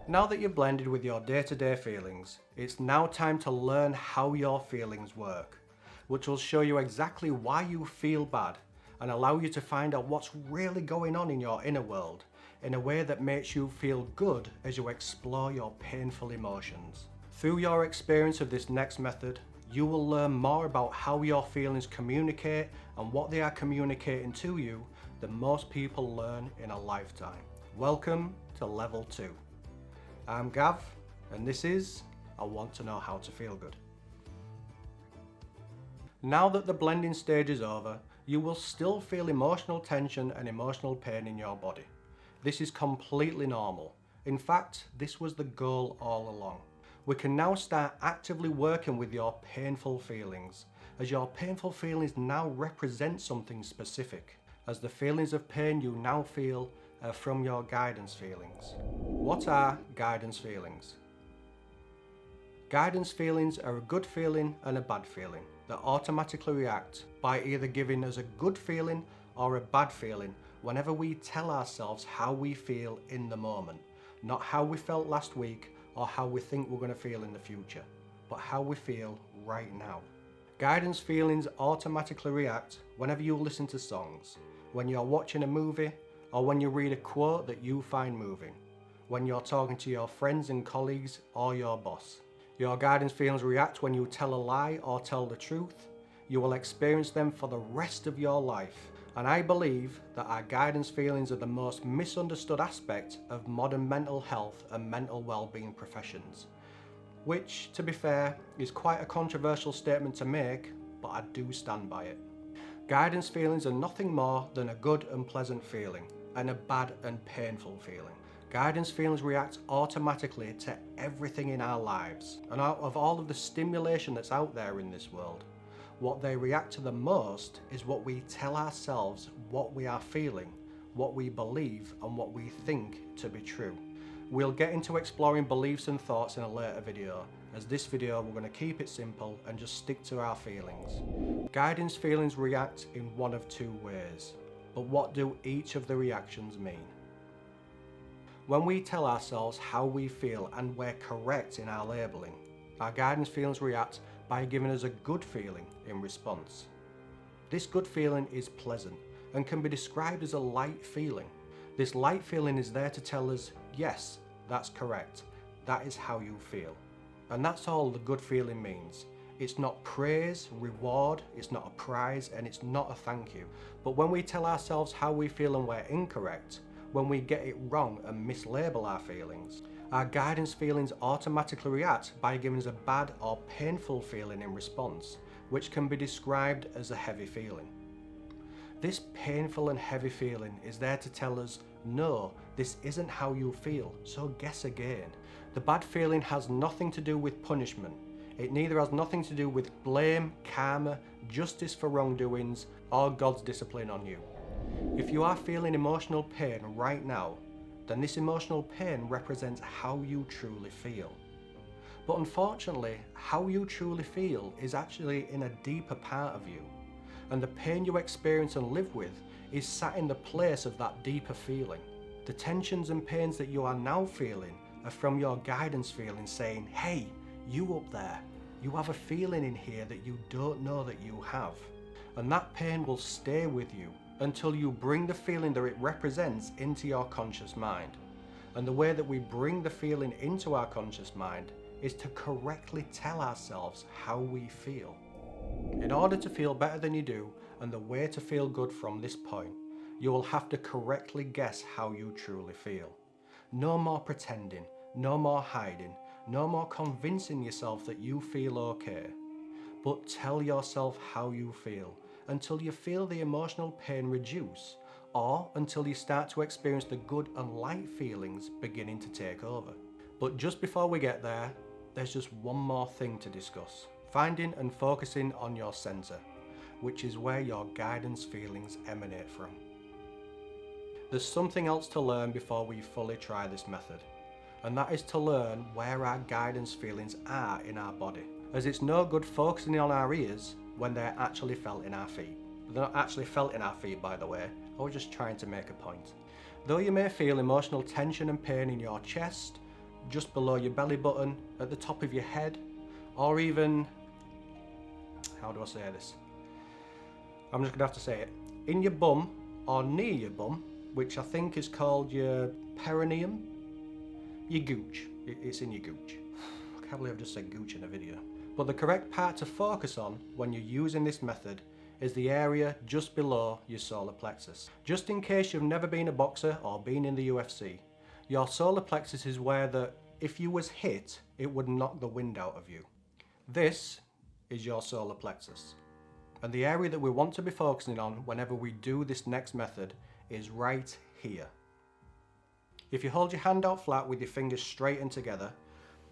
Now that you've blended with your day-to-day feelings, it's now time to learn how your feelings work, which will show you exactly why you feel bad and allow you to find out what's really going on in your inner world in a way that makes you feel good as you explore your painful emotions. Through your experience of this next method, you will learn more about how your feelings communicate and what they are communicating to you than most people learn in a lifetime. Welcome to Level 2. I'm Gav, and this is I Want to Know How to Feel Good. Now that the blending stage is over, you will still feel emotional tension and emotional pain in your body. This is completely normal. In fact, this was the goal all along. We can now start actively working with your painful feelings, as your painful feelings now represent something specific, as the feelings of pain you now feel are from your guidance feelings. What are guidance feelings? Guidance feelings are a good feeling and a bad feeling that automatically react by either giving us a good feeling or a bad feeling whenever we tell ourselves how we feel in the moment, not how we felt last week or how we think we're going to feel in the future, but how we feel right now. Guidance feelings automatically react whenever you listen to songs, when you're watching a movie, or when you read a quote that you find moving, when you're talking to your friends and colleagues or your boss. Your guidance feelings react when you tell a lie or tell the truth. You will experience them for the rest of your life. And I believe that our guidance feelings are the most misunderstood aspect of modern mental health and mental well-being professions. Which, to be fair, is quite a controversial statement to make, but I do stand by it. Guidance feelings are nothing more than a good and pleasant feeling, and a bad and painful feeling. Guidance feelings react automatically to everything in our lives, and out of all of the stimulation that's out there in this world, what they react to the most is what we tell ourselves what we are feeling, what we believe, and what we think to be true. We'll get into exploring beliefs and thoughts in a later video, as this video we're going to keep it simple and just stick to our feelings. Guidance feelings react in one of two ways, but what do each of the reactions mean? When we tell ourselves how we feel and we're correct in our labelling, our guidance feelings react by giving us a good feeling in response. This good feeling is pleasant and can be described as a light feeling. This light feeling is there to tell us, yes, that's correct, that is how you feel. And that's all the good feeling means. It's not praise, reward, it's not a prize, and it's not a thank you. But when we tell ourselves how we feel and we're incorrect, when we get it wrong and mislabel our feelings, our guidance feelings automatically react by giving us a bad or painful feeling in response, which can be described as a heavy feeling. This painful and heavy feeling is there to tell us, no, this isn't how you feel, so guess again. The bad feeling has nothing to do with punishment. It neither has nothing to do with blame, karma, justice for wrongdoings, or God's discipline on you. If you are feeling emotional pain right now, then this emotional pain represents how you truly feel. But unfortunately, how you truly feel is actually in a deeper part of you, and the pain you experience and live with is sat in the place of that deeper feeling. The tensions and pains that you are now feeling are from your guidance feeling saying, hey, you up there, you have a feeling in here that you don't know that you have. And that pain will stay with you until you bring the feeling that it represents into your conscious mind. And the way that we bring the feeling into our conscious mind is to correctly tell ourselves how we feel. In order to feel better than you do, and the way to feel good from this point, you will have to correctly guess how you truly feel. No more pretending, no more hiding, no more convincing yourself that you feel okay. But tell yourself how you feel until you feel the emotional pain reduce, or until you start to experience the good and light feelings beginning to take over. But just before we get there, there's just one more thing to discuss. Finding and focusing on your center, which is where your guidance feelings emanate from. There's something else to learn before we fully try this method, and that is to learn where our guidance feelings are in our body, as it's no good focusing on our ears when they're actually felt in our feet. They're not actually felt in our feet, by the way. I was just trying to make a point. Though you may feel emotional tension and pain in your chest, just below your belly button, at the top of your head, or even, how do I say this? I'm just gonna have to say it. In your bum or near your bum, which I think is called your perineum, your gooch. It's in your gooch. I can't believe I've just said gooch in a video. But the correct part to focus on when you're using this method is the area just below your solar plexus. Just in case you've never been a boxer or been in the UFC, your solar plexus is where if you was hit, it would knock the wind out of you. This is your solar plexus. And the area that we want to be focusing on whenever we do this next method is right here. If you hold your hand out flat with your fingers straightened together,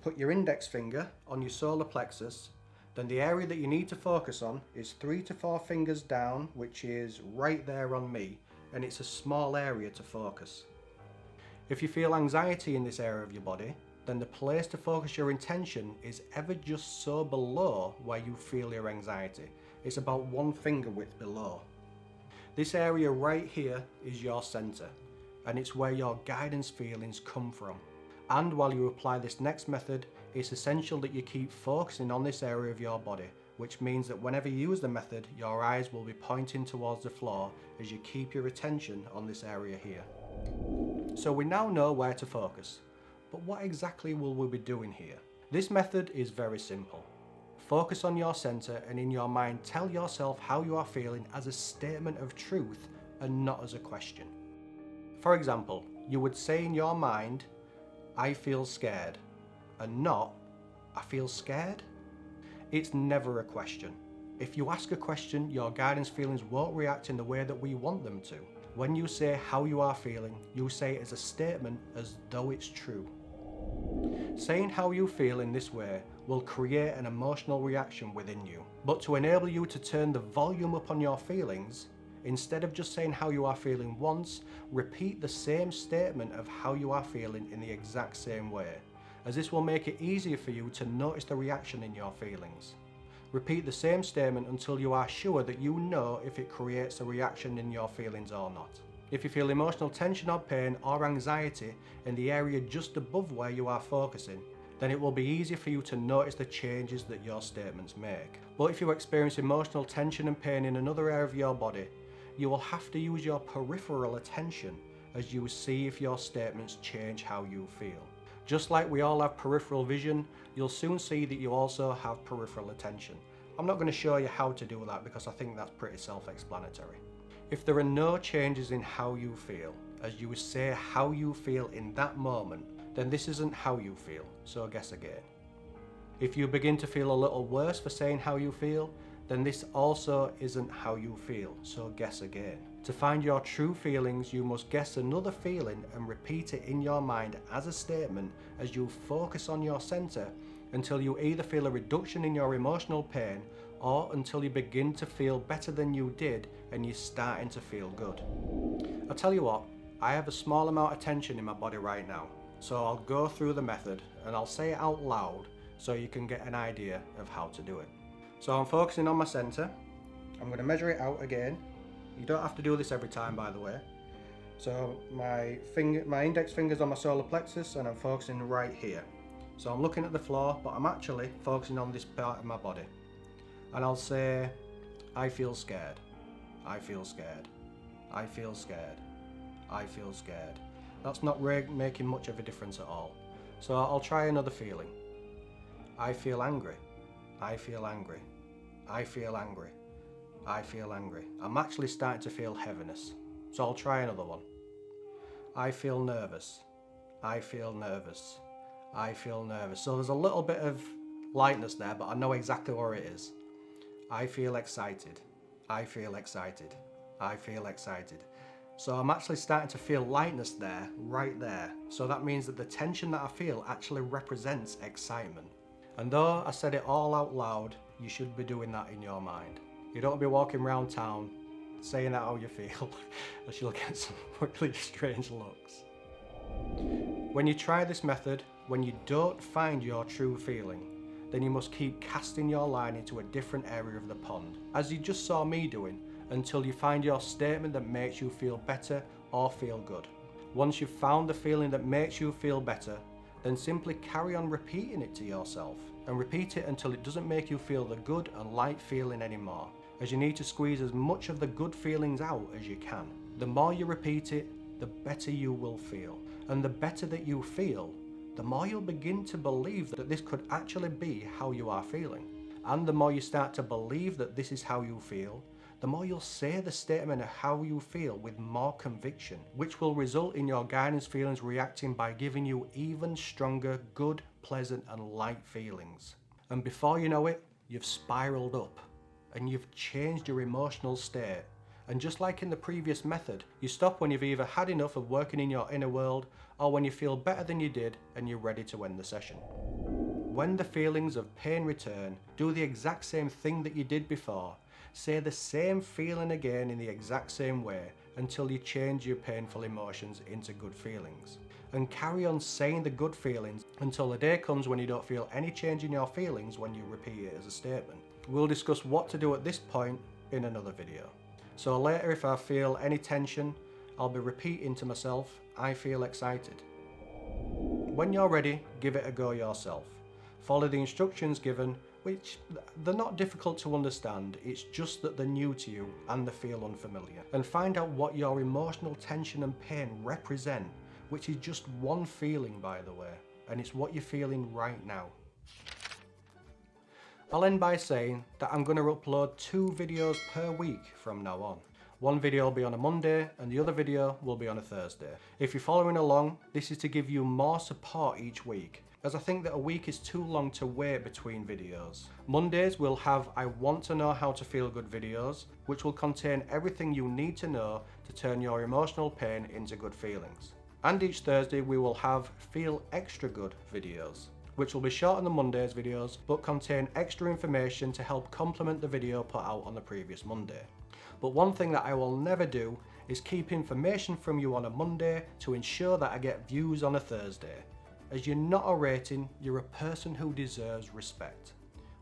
put your index finger on your solar plexus, then the area that you need to focus on is 3 to 4 fingers down, which is right there on me, and it's a small area to focus. If you feel anxiety in this area of your body, then the place to focus your intention is ever just so below where you feel your anxiety. It's about 1 finger width below. This area right here is your center, and it's where your guidance feelings come from. And while you apply this next method, it's essential that you keep focusing on this area of your body, which means that whenever you use the method, your eyes will be pointing towards the floor as you keep your attention on this area here. So we now know where to focus, but what exactly will we be doing here? This method is very simple. Focus on your center and in your mind tell yourself how you are feeling as a statement of truth and not as a question. For example, you would say in your mind, I feel scared, and not, I feel scared. It's never a question. If you ask a question, your guidance feelings won't react in the way that we want them to. When you say how you are feeling, you say it as a statement as though it's true. Saying how you feel in this way will create an emotional reaction within you. But to enable you to turn the volume up on your feelings, instead of just saying how you are feeling once, repeat the same statement of how you are feeling in the exact same way, as this will make it easier for you to notice the reaction in your feelings. Repeat the same statement until you are sure that you know if it creates a reaction in your feelings or not. If you feel emotional tension or pain or anxiety in the area just above where you are focusing, then it will be easier for you to notice the changes that your statements make. But if you experience emotional tension and pain in another area of your body, you will have to use your peripheral attention as you see if your statements change how you feel. Just like we all have peripheral vision, you'll soon see that you also have peripheral attention. I'm not going to show you how to do that because I think that's pretty self-explanatory. If there are no changes in how you feel, as you say how you feel in that moment, then this isn't how you feel, so guess again. If you begin to feel a little worse for saying how you feel, then this also isn't how you feel, so guess again. To find your true feelings, you must guess another feeling and repeat it in your mind as a statement as you focus on your center until you either feel a reduction in your emotional pain or until you begin to feel better than you did and you're starting to feel good. I'll tell you what, I have a small amount of tension in my body right now, so I'll go through the method and I'll say it out loud so you can get an idea of how to do it. So I'm focusing on my center. I'm going to measure it out again. You don't have to do this every time, by the way. So my index finger's on my solar plexus and I'm focusing right here. So I'm looking at the floor, but I'm actually focusing on this part of my body. And I'll say, I feel scared. I feel scared. I feel scared. I feel scared. That's not making much of a difference at all. So I'll try another feeling. I feel angry. I feel angry. I feel angry. I feel angry. I'm actually starting to feel heaviness. So I'll try another one. I feel nervous. I feel nervous. I feel nervous. So there's a little bit of lightness there, but I know exactly where it is. I feel excited. I feel excited. I feel excited. So I'm actually starting to feel lightness there, right there. So that means that the tension that I feel actually represents excitement. And though I said it all out loud, you should be doing that in your mind. You don't be walking around town saying that how you feel, as you'll get some really strange looks. When you try this method, when you don't find your true feeling, then you must keep casting your line into a different area of the pond, as you just saw me doing, until you find your statement that makes you feel better or feel good. Once you've found the feeling that makes you feel better, then simply carry on repeating it to yourself, and repeat it until it doesn't make you feel the good and light feeling anymore, as you need to squeeze as much of the good feelings out as you can. The more you repeat it, the better you will feel, and the better that you feel, the more you'll begin to believe that this could actually be how you are feeling. And the more you start to believe that this is how you feel, the more you'll say the statement of how you feel with more conviction, which will result in your guidance feelings reacting by giving you even stronger, good, pleasant and light feelings. And before you know it, you've spiraled up and you've changed your emotional state. And just like in the previous method, you stop when you've either had enough of working in your inner world or when you feel better than you did and you're ready to end the session. When the feelings of pain return, do the exact same thing that you did before. Say the same feeling again in the exact same way until you change your painful emotions into good feelings. And carry on saying the good feelings until the day comes when you don't feel any change in your feelings when you repeat it as a statement. We'll discuss what to do at this point in another video. So later, if I feel any tension, I'll be repeating to myself, I feel excited. When you're ready, give it a go yourself. Follow the instructions given, which they're not difficult to understand, it's just that they're new to you and they feel unfamiliar. And find out what your emotional tension and pain represent, which is just one feeling, by the way, and it's what you're feeling right now. I'll end by saying that I'm going to upload 2 videos per week from now on. One video will be on a Monday and the other video will be on a Thursday. If you're following along, this is to give you more support each week, as I think that a week is too long to wait between videos. Mondays we'll have I Want to Know How to Feel Good videos, which will contain everything you need to know to turn your emotional pain into good feelings. And each Thursday we will have Feel Extra Good videos, which will be shorter than Monday's videos but contain extra information to help complement the video put out on the previous Monday. But one thing that I will never do is keep information from you on a Monday to ensure that I get views on a Thursday. As you're not a rating, you're a person who deserves respect.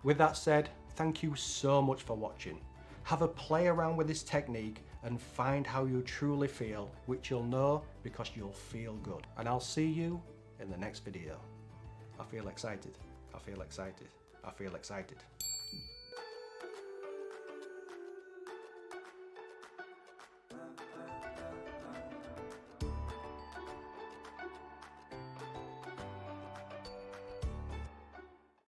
With that said, thank you so much for watching. Have a play around with this technique and find how you truly feel, which you'll know because you'll feel good. And I'll see you in the next video. I feel excited. I feel excited. I feel excited.